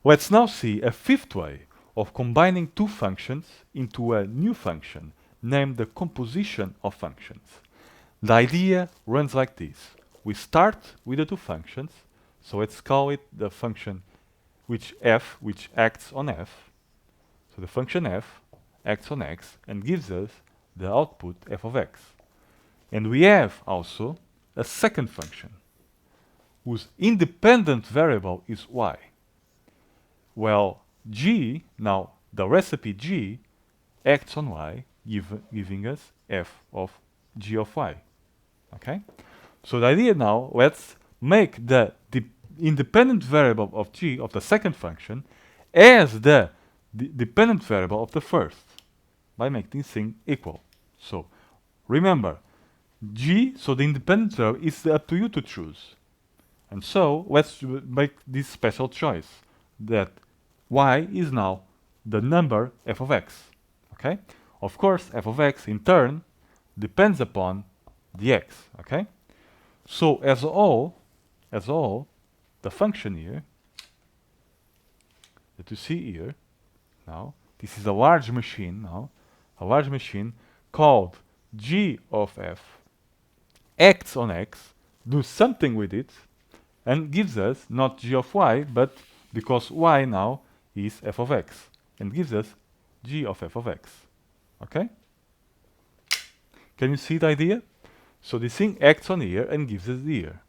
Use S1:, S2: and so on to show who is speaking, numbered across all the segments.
S1: Let's now see a fifth way of combining two functions into a new function, named the composition of functions. The idea runs like this. We start with the two functions, so let's call it the function which acts on f. So the function f acts on x and gives us the output f of x. And we have also a second function whose independent variable is y. Well, g, now the recipe g acts on y, giving us f of g of y. Okay? So the idea now, let's make the independent variable of g of the second function as the dependent variable of the first by making this thing equal. So remember, g, so the independent variable is up to you to choose. And so let's make this special choice that y is now the number f of x. Okay? Of course, f of x in turn depends upon the x. Okay? So as all, the function here that you see here, now this is a large machine now, a large machine called g of f acts on x, do something with it, and gives us not g of y, but because y now is f of x, and gives us g of f of x. Okay? Can you see the idea? So this thing acts on here and gives us the here.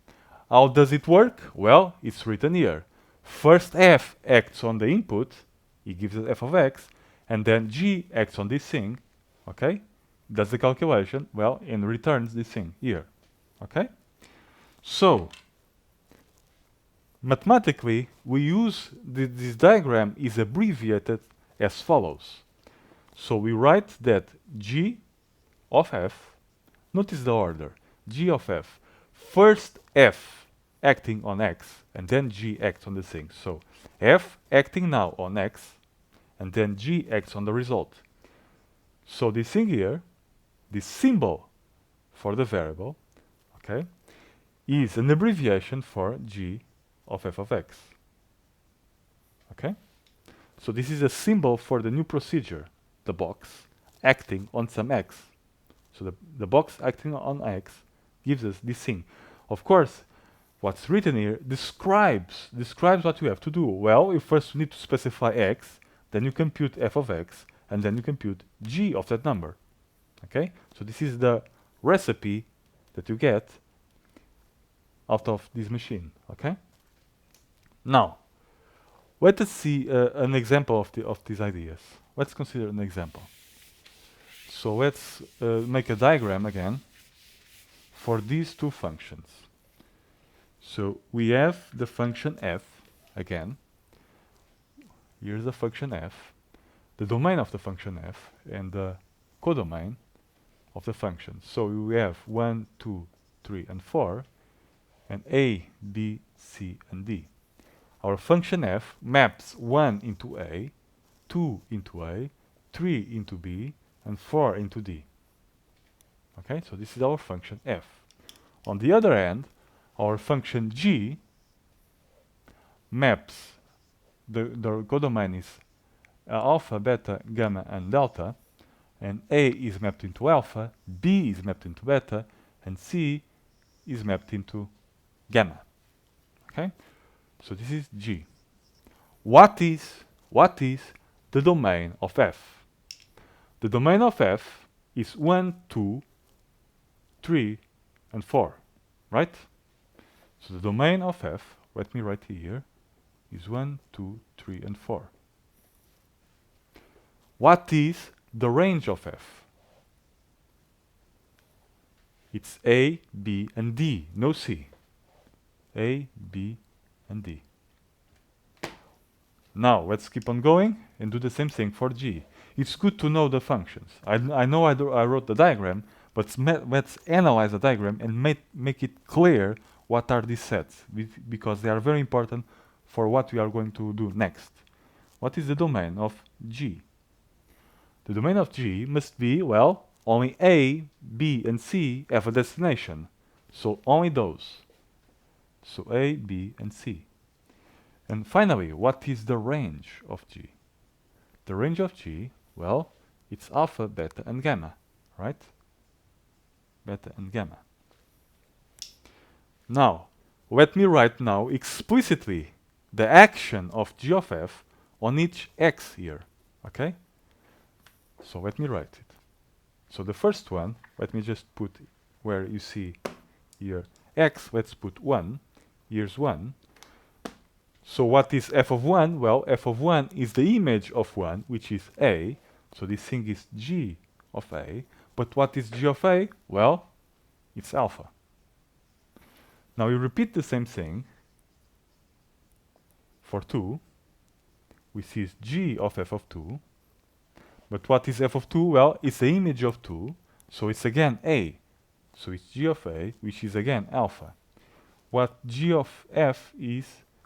S1: How does it work? Well, it's written here. First f acts on the input, it gives us f of x, and then g acts on this thing, okay? Does the calculation, well, and returns this thing here, okay? So, mathematically, we use this diagram is abbreviated as follows. So we write that g of f, notice the order, g of f, first f acting on x, and then g acts on the thing. So f acting now on x, and then g acts on the result. So this thing here, this symbol for the variable, okay, is an abbreviation for g of f of x. Okay? So this is a symbol for the new procedure, the box acting on some x. So the box acting on x gives us this thing. Of course, what's written here describes what you have to do. Well, you first need to specify x, then you compute f of x, and then you compute g of that number. Okay? So this is the recipe that you get out of this machine. Okay? Now, let us see an example of these ideas. Let's consider an example. So let's make a diagram again for these two functions. So we have the function f again. Here's the function f, the domain of the function f, and the codomain of the function. So we have 1, 2, 3, and 4, and a, b, c, and d. Our function f maps 1 into a, 2 into a, 3 into b, and 4 into d. Okay, so this is our function f. On the other hand, our function g maps, the codomain is alpha, beta, gamma, and delta, and a is mapped into alpha, b is mapped into beta, and c is mapped into gamma. Okay, so this is g. What is the domain of f? The domain of f is 1, 2, 3, and 4, right? So the domain of f, let me write here, is 1, 2, 3, and 4. What is the range of f? It's a, b, and d, no c. A, b, and d. Now let's keep on going and do the same thing for g. It's good to know the functions. I know I wrote the diagram, but let's analyze the diagram and make it clear what are these sets, because they are very important for what we are going to do next. What is the domain of g? The domain of g must be, well, only a, b, and c have a destination. So only those. So a, b, and c. And finally, what is the range of G? The range of G, well, it's alpha, beta, and gamma, right? Beta and gamma. Now, let me write now explicitly the action of G of f on each x here, okay? So let me write it. So the first one, let me just put where you see here x, let's put 1, here's 1. So what is f of 1? Well, f of 1 is the image of 1, which is a, so this thing is G of a, but what is G of a? Well, it's alpha. Now we repeat the same thing for 2, which is G of f of 2, but what is f of 2? Well, it's the image of 2, so it's again a, so it's G of a, which is again alpha. What G of f is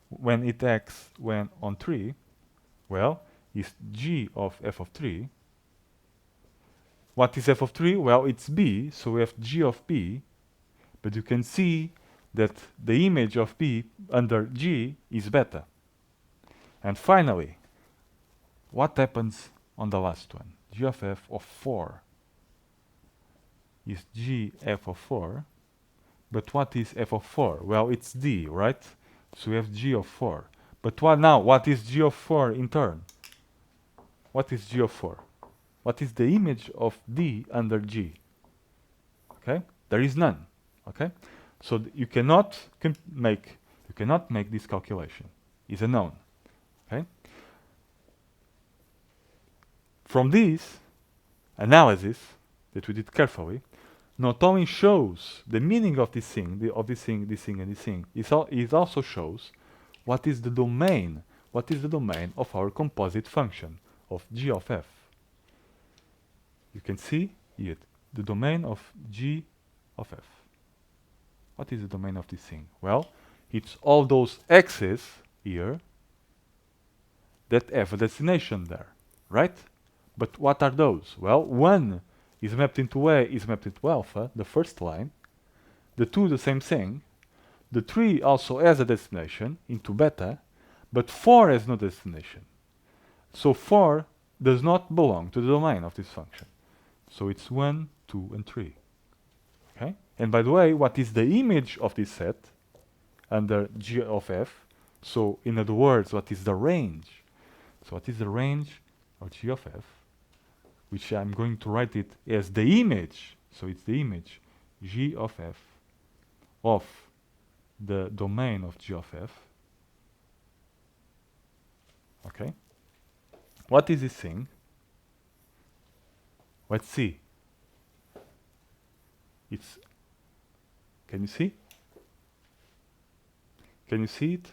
S1: when it acts when on 3, well, is G of f of 3. What is f of 3? Well, it's b, so we have G of b, but you can see that the image of b under G is beta. And finally, what happens on the last one? G of f of 4 is G f of 4, but what is f of 4? Well, it's d, right? So we have G of 4. But what is G of 4 in turn? What is G of 4? What is the image of d under G? Okay? There is none. Okay? So you cannot make this calculation. It's a known. Okay? From this analysis that we did carefully, not only shows the meaning of this thing, and this thing, it also shows what is the domain of our composite function of G of f. You can see it, the domain of G of f. What is the domain of this thing? Well, it's all those x's here that have a destination there, right? But what are those? Well, 1 is mapped into A, is mapped into alpha, the first line. The 2, the same thing. The 3 also has a destination into beta, but 4 has no destination. So 4 does not belong to the domain of this function. So it's 1, 2, and 3. Okay? And by the way, what is the image of this set under G of f? So in other words, what is the range? So what is the range of G of f? Which I'm going to write it as the image. So it's the image G of f of the domain of G of f. Okay? What is this thing? Let's see. It's, can you see? Can you see it?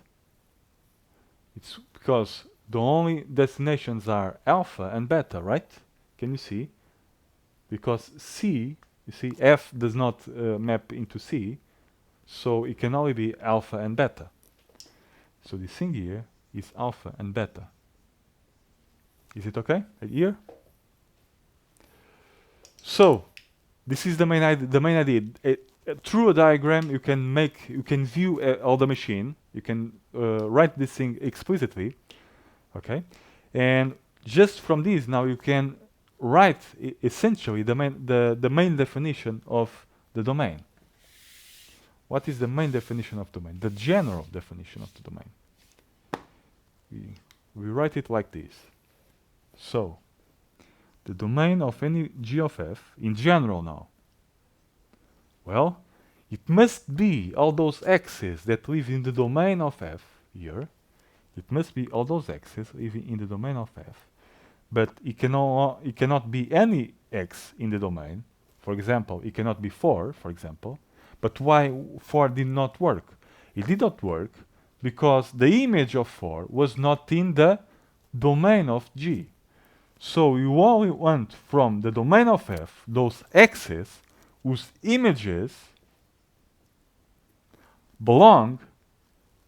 S1: It's because the only destinations are alpha and beta, right? Can you see? Because C, you see, F does not map into C, so it can only be alpha and beta. So this thing here is alpha and beta. Is it okay? Here? So this is the main idea. Through a diagram, you can view all the machine. You can write this thing explicitly, okay? And just from this, now you can write essentially the main definition of the domain. What is the main definition of domain? The general definition of the domain. We write it like this. So the domain of any G of f in general now. Well, it must be all those x's that live in the domain of f here. It must be all those x's living in the domain of f. But it cannot be any x in the domain. For example, it cannot be 4, for example. But why 4 did not work? It did not work because the image of 4 was not in the domain of G. So you only want from the domain of f those x's whose images belong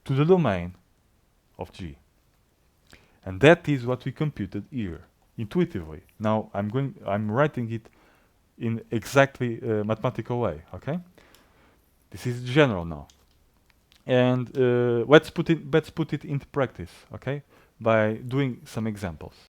S1: to the domain of G. And that is what we computed here, intuitively. Now I'm writing it in exactly mathematical way, okay? This is general now. And let's put it into practice, okay? By doing some examples.